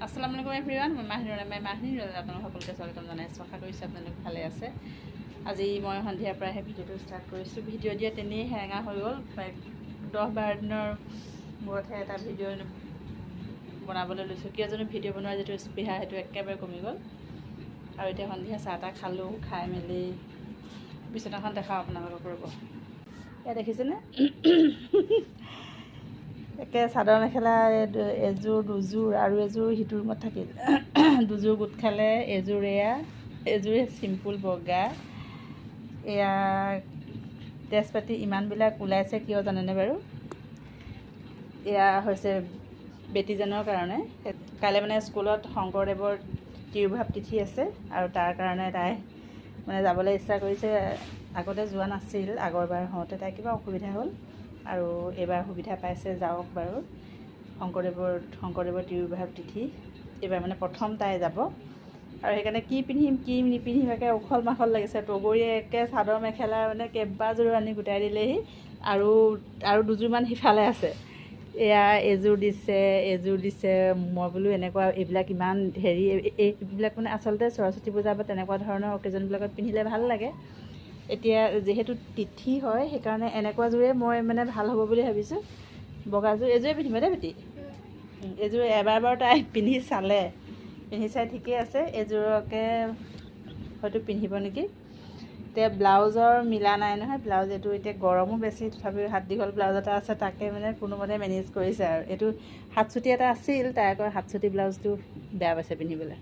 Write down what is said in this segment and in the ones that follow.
আসসালামু আলাইকুম এভৰিৱান, মই মাহিনুৰ আপোনালোক সকলোকে স্বাগতম জনাইছোঁ। আশা কৰিছোঁ আপোনালোক ভালে আছে। আজি মই সন্ধিয়াৰ পৰাহে ভিডিঅ'টো ষ্টাৰ্ট কৰিছোঁ। ভিডিঅ' দিয়া তেনেই হেঙা হৈ গ'ল। প্ৰায় 10-12 দিনৰ মূৰতহে এটা ভিডিঅ' বনাবলৈ লৈছোঁ। কিয় জানো ভিডিঅ' বনোৱাৰ যিটো স্পৃহা সেইটো একেবাৰে কমি গ'ল। আৰু এতিয়া সন্ধিয়া চাহ তাহ খালোঁ, খাই মেলি বিচনাখন দেখাওঁ আপোনালোকক। ৰ'ব, এয়া দেখিছেনে? একে চাদৰ মেখেলা এযোৰ দুযোৰ আৰু এযোৰ সিটো ৰুমত থাকিল। দুযোৰ গোট খালে, এযোৰ এযোৰ চিম্পুল বগা। এয়া ড্ৰেছ পাতি ইমানবিলাক ওলাইছে কিয় জানেনে বাৰু? এয়া হৈছে বেটীজনৰ কাৰণে। কাইলৈ মানে স্কুলত শংকৰদেৱৰ তিৰুভাৱ তিথি আছে আৰু তাৰ কাৰণে তাই মানে যাবলৈ ইচ্ছা কৰিছে। আগতে যোৱা নাছিল, আগৰবাৰ হওঁতে তাই কিবা অসুবিধা হ'ল আৰু এইবাৰ সুবিধা পাইছে, যাওক বাৰু। শংকৰদেৱৰ তিৰুভাৱ তিথি এইবাৰ মানে প্ৰথম তাই যাব আৰু সেইকাৰণে কি পিন্ধিম কি নিপিন্ধিম একে উখল মাখল লাগিছে। তগৰীয়ে একে চাদৰ মেখেলা মানে কেইবাযোৰো আনি গোটাই দিলেহি আৰু দুযোৰমান সিফালে আছে। এয়া এযোৰ দিছে। মই বোলো এনেকুৱা এইবিলাক ইমান হেৰি, এইবিলাক মানে আচলতে সৰস্বতী পূজা বা তেনেকুৱা ধৰণৰ অকেজনবিলাকত পিন্ধিলে ভাল লাগে। এতিয়া যিহেতু তিথি হয় সেইকাৰণে এনেকুৱা যোৰে মই মানে ভাল হ'ব বুলি ভাবিছোঁ। বগাযোৰ এযোৰে পিন্ধিব দেই বেটি। এযোৰ এবাৰ তাই পিন্ধি চাই ঠিকেই আছে। এযোৰকে হয়তো পিন্ধিব নেকি। এতিয়া ব্লাউজৰ মিলা নাই নহয়। ব্লাউজ এইটো এতিয়া গৰমো বেছি, তথাপিও হাত দীঘল ব্লাউজ এটা আছে, তাকে মানে কোনোমতে মেনেজ কৰিছে আৰু। এইটো হাতচুটি এটা আছিল, তাই আকৌ হাতচুটি ব্লাউজটো বেয়া পাইছে পিন্ধিবলৈ,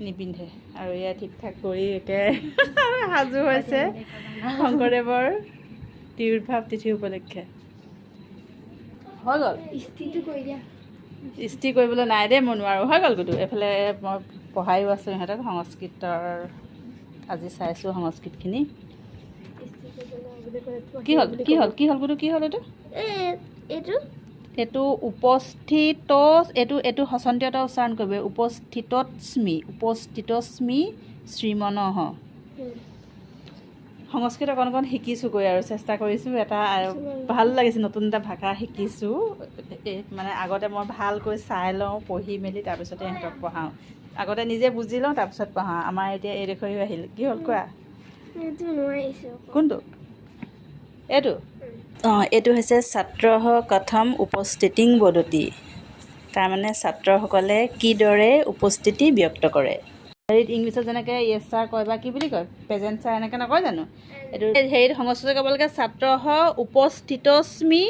নিপিন্ধে। আৰু এয়া ঠিক ঠাক কৰি একে সাজু হৈছে শংকৰদেৱৰ তিৰুভাৱ তিথি উপলক্ষে। হৈ গ'ল ইস্ত্ৰি কৰিবলৈ নাই দেই, মই নোৱাৰোঁ। হৈ গ'ল গোটো। এইফালে মই পঢ়াইও আছোঁ সিহঁতক সংস্কৃতৰ। আজি চাইছোঁ সংস্কৃতখিনি। কি হ'ল গোটো? কি হ'ল এইটো উপস্থিত, এইটো হচন্তীয়ত উচ্চাৰণ কৰিব। উপস্থিতস্মি শ্ৰীমনঃ। সংস্কৃত অকণ শিকিছোঁগৈ আৰু চেষ্টা কৰিছোঁ। এটা ভাল লাগিছে, নতুন এটা ভাষা শিকিছোঁ। মানে আগতে মই ভালকৈ চাই লওঁ, পঢ়ি মেলি তাৰপিছতে ইহঁতক পঢ়াওঁ। আগতে নিজে বুজি লওঁ, তাৰপিছত পঢ়াওঁ। আমাৰ এতিয়া এই ডোখৰি আহিল। কি হ'ল কোৱা? কোনটো? এইটো এইটো হৈছে ছাত্ৰঃ কথম উপস্থিতিং বদতি। তাৰমানে ছাত্ৰসকলে কিদৰে উপস্থিতি ব্যক্ত কৰে। হেৰিত ইংলিছত যেনেকৈ য়েছ ছাৰ কয় বা কি বুলি কয়, প্ৰেজেণ্ট ছাৰ এনেকৈ নকয় জানো? এইটো হেৰিত সংস্কৃত ক'ব লাগে ছাত্ৰঃ উপস্থিতস্মি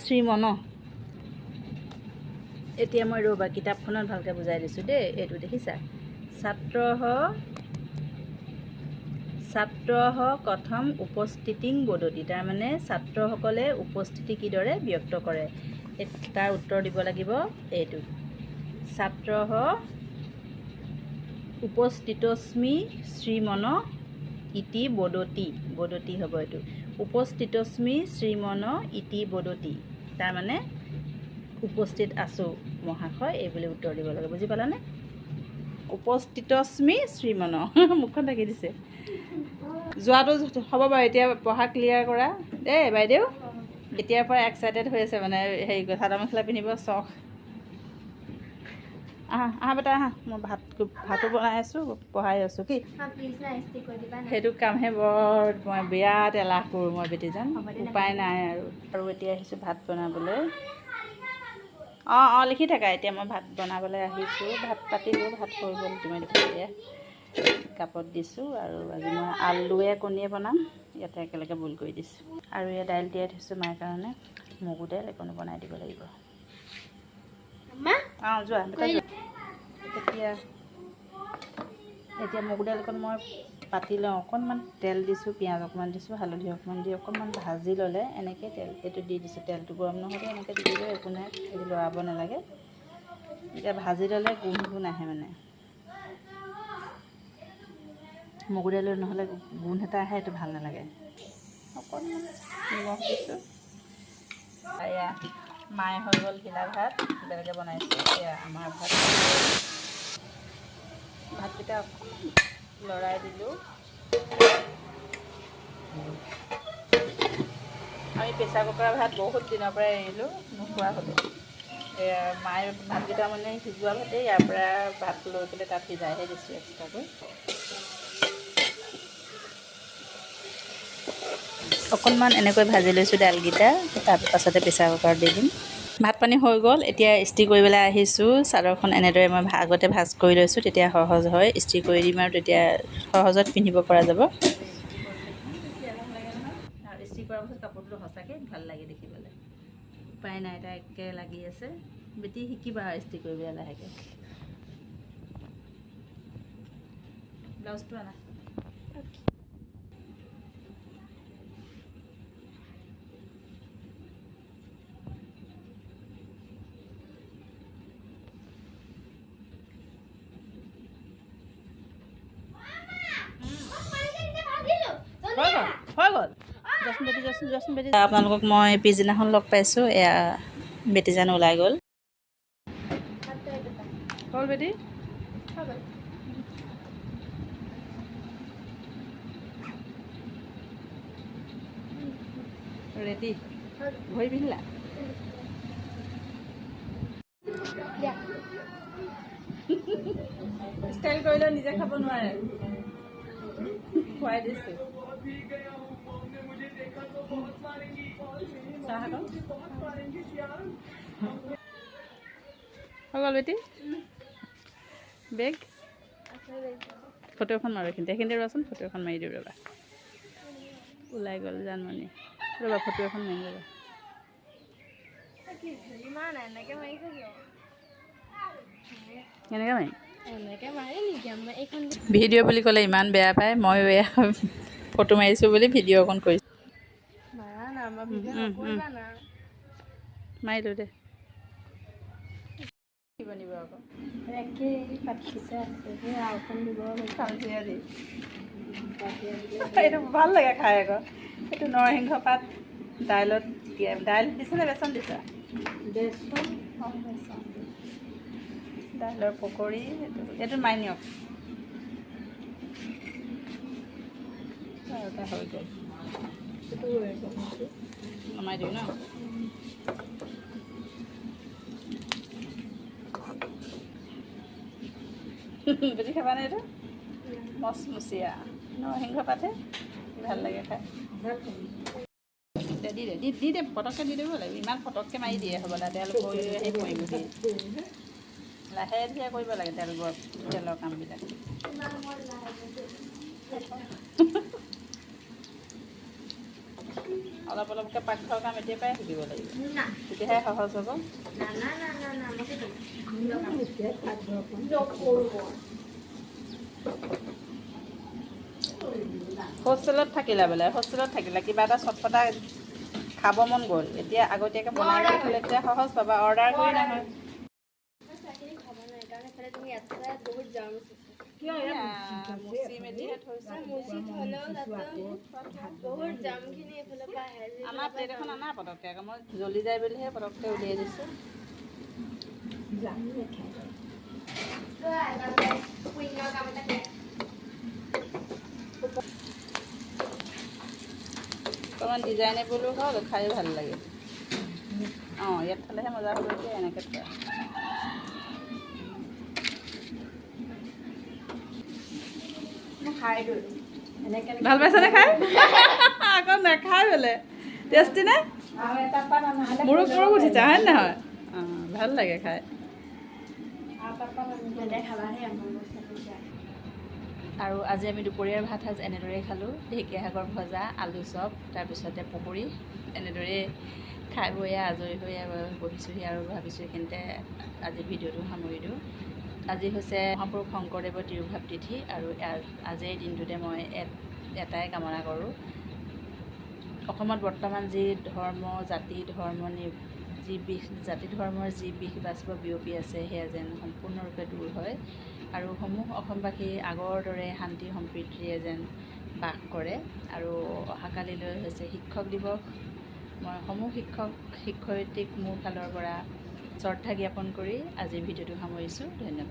শ্ৰীমনঃ। এতিয়া মই ৰ'বা কিতাপখনত ভালকৈ বুজাই দিছোঁ দেই। এইটো দেখিছা? ছাত্ৰঃ কথম উপস্থিতিং বদতি। তাৰমানে ছাত্ৰসকলে উপস্থিতি কিদৰে ব্যক্ত কৰে। তাৰ উত্তৰ দিব লাগিব এইটো। ছাত্ৰঃ উপস্থিতস্মি শ্ৰীমনঃ ইতি বদতি হ'ব এইটো। উপস্থিতস্মি শ্ৰীমনঃ ইতি বদতি। তাৰমানে উপস্থিত আছোঁ মহাশয়, এই বুলি উত্তৰ দিব লাগে। বুজি পালানে? উপস্থিতস্মি শ্ৰীমনঃ। মুখখন ঢাকি দিছে। যোৱাটো হ'ব বাৰু। এতিয়া পঢ়া ক্লিয়াৰ কৰা দেই বাইদেউ। এতিয়াৰ পৰা এক্সাইটেড হৈ আছে, মানে হেৰি চাদৰ মেখেলা পিন্ধিব চখ। আহা বেটা আহা, মই ভাতো বনাই আছোঁ, পঢ়াই আছোঁ। কি সেইটো কামহে মই বিৰাট এলাহ কৰোঁ মই বেটীজন। উপায় নাই আৰু এতিয়া আহিছোঁ ভাত বনাবলৈ। লিখি থাকা। এতিয়া মই ভাত বনাবলৈ আহিছোঁ। ভাত পাতিলোঁ, ভাত হৈ গ'ল। তুমি এতিয়া কাপত দিছোঁ আৰু আজি মই আলুৱে কণীয়ে বনাম। ইয়াতে একেলগে বইল কৰি দিছোঁ। আৰু এয়া দাইল তিয়াই থৈছোঁ মাৰ কাৰণে, মগু দাইল একণো বনাই দিব লাগিব। যোৱা বেটা যোৱা। এতিয়া মগু দাইলকণ মই পাতি লওঁ। অকণমান তেল দিছোঁ, পিঁয়াজ অকণমান দিছোঁ, হালধি অকণমান দি অকণমান ভাজি ল'লে এনেকৈ এইটো দি দিছোঁ। তেলটো গৰম নহ'লে এনেকৈ দি দিলে একো নাই, এইটো লৰাব নালাগে। এতিয়া ভাজি ল'লে গোন্ধটো নাহে মানে। মগু দাইলৰ নহ'লে গোন্ধ এটা আহে, এইটো ভাল নালাগে। অকণমান নিমখ দিছোঁ। এয়া মায়ে হৈ গ'ল ঘিলা ভাত, বেলেগে বনাইছোঁ। এয়া আমাৰ ভাতকেইটা অকণমান লৰাই দিলোঁ। আমি প্ৰেছাৰ কুকাৰৰ ভাত বহুত দিনৰ পৰাই এৰিলোঁ, নোখোৱা হ'লোঁ। এয়া মায়ে ভাতকেইটা মানে সিজোৱা ভাতেই ইয়াৰ পৰা ভাত লৈ পেলাই তাত সিজাইহে দিছোঁ এক্সট্ৰাকৈ। অকণমান এনেকৈ ভাজি লৈছোঁ দাইলকেইটা, তাৰ পাছতে প্ৰেছাৰ কুকাৰত দি দিম। ভাত পানী হৈ গ'ল, এতিয়া ইস্ত্ৰি কৰিবলৈ আহিছোঁ। চাদৰখন এনেদৰে মই আগতে ভাজ কৰি লৈছোঁ, তেতিয়া সহজ হয়। ইস্ত্ৰি কৰি দিম আৰু তেতিয়া সহজত পিন্ধিব পৰা যাব। আৰু ইস্ত্ৰি কৰাৰ পাছত কাপোৰটো সঁচাকৈ ভাল লাগে দেখিবলৈ। উপায় নাই, তাই একে লাগি আছে। বেটি শিকিবা আৰু ইস্ত্ৰি কৰিবলৈ লাহেকৈ। ব্লাউজটো আনা। হৈ গ'ল। জচোন বেটি। আপোনালোকক মই পিছদিনাখন লগ পাইছোঁ। এয়া বেটিজান ওলাই গ'ল। হ'ল বেটি? ৰেডি? ভৰি পিন্ধিলা? ষ্টাইল কৰিলেও নিজে খাব নোৱাৰে, খুৱাই দিছোঁ। চাহ খাওঁ। হৈ গ'ল বেটি? বেগ ফটো এখন মাৰো, এইখিনিতে ৰ'বাচোন, ফটো এখন মাৰি দিওঁ ৰ'বা। ওলাই গ'ল জানমণি, ৰ'বা ফটো এখন মাৰি ৰ'বা। কেনেকৈ মাৰিম? ভিডিঅ' বুলি ক'লে ইমান বেয়া পায়, মই এয়া ফটো মাৰিছোঁ বুলি ভিডিঅ' অকণ কৰিছোঁ। মাৰিলোঁ দে। নিব আকৌ এইটো ভাল লাগে খাই আকৌ। এইটো নৰসিংহ পাত দাইলত দিয়ে। দাইল দিছে নে বেচন দিছা? দাইলৰ পকৰি এইটো মাৰি নিয়ক। এটা হৈ গ'ল, নমাই দিওঁ ন? বেটি খাবানে? এইটো মচমচীয়া নৰসিংহ পাতহে, ভাল লাগে খাই। দি দে দি দে, পটককৈ দি দিব লাগিব। ইমান পটককৈ মাৰি দিয়ে হ'বলা, তেল কৰি হেৰি কৰিব দিয়ে। লাহে ধীৰে কৰিব লাগে তেলৰ কামবিলাক। অলপ অলপকৈ পাকঘৰৰ কাম এতিয়াৰ পৰাই শিকিব লাগিব, তেতিয়াহে সহজ হ'ব। হোষ্টেলত থাকিলা বোলে, হোষ্টেলত থাকিলা কিবা এটা চটপটা খাব মন গ'ল, এতিয়া আগতীয়াকৈ বনাই কৰি থ'লে তেতিয়া সহজ পাবা, অৰ্ডাৰ কৰি নহয়। আমাৰ প্লেট এখন আনা পটককৈ, আকৌ মই জ্বলি যায় বুলিহে পটককৈ উলিয়াই দিছোঁ। অকণমান ডিজাইনেবলো হ'ল, খায়ো ভাল লাগে। অঁ, ইয়াত থ'লেহে মজা হ'ব। এতিয়া এনেকৈ থোৱা ভাল পাইছেনে খাই? আকৌ নাখাই বোলে। টেষ্টি নে? মোৰো উঠিছা হয় নহয়? অঁ, ভাল লাগে খাই। আৰু আজি আমি দুপৰীয়াৰ ভাত সাজ এনেদৰেই খালোঁ। ঢেকীয়া শাকৰ ভজা, আলু চপ, তাৰপিছতে পকৰি। এনেদৰেই খাই বৈ আজৰি হৈ বহিছোঁহি আৰু ভাবিছোঁ এইখিনিতে আজি ভিডিঅ'টো সামৰি দিওঁ। আজি হৈছে মহাপুৰুষ শংকৰদেৱৰ তিৰুভাৱ তিথি, আৰু আজিৰ দিনটোতে মই এটাই কামনা কৰোঁ, অসমত বৰ্তমান যি ধৰ্ম জাতি ধৰ্মৰ জাতি ধৰ্মৰ যি বিষ বাষ্প বিয়পি আছে, সেয়া যেন সম্পূৰ্ণৰূপে দূৰ হয় আৰু সমূহ অসমবাসী আগৰ দৰে শান্তি সম্প্ৰীতিৰে যেন বাস কৰে। আৰু অহাকালিলৈ হৈছে শিক্ষক দিৱস। মই সমূহ শিক্ষক শিক্ষয়িত্ৰীক মোৰ ফালৰ পৰা শ্ৰদ্ধা জ্ঞাপন কৰি আজিৰ ভিডিঅ'টো সামৰিছোঁ। ধন্যবাদ।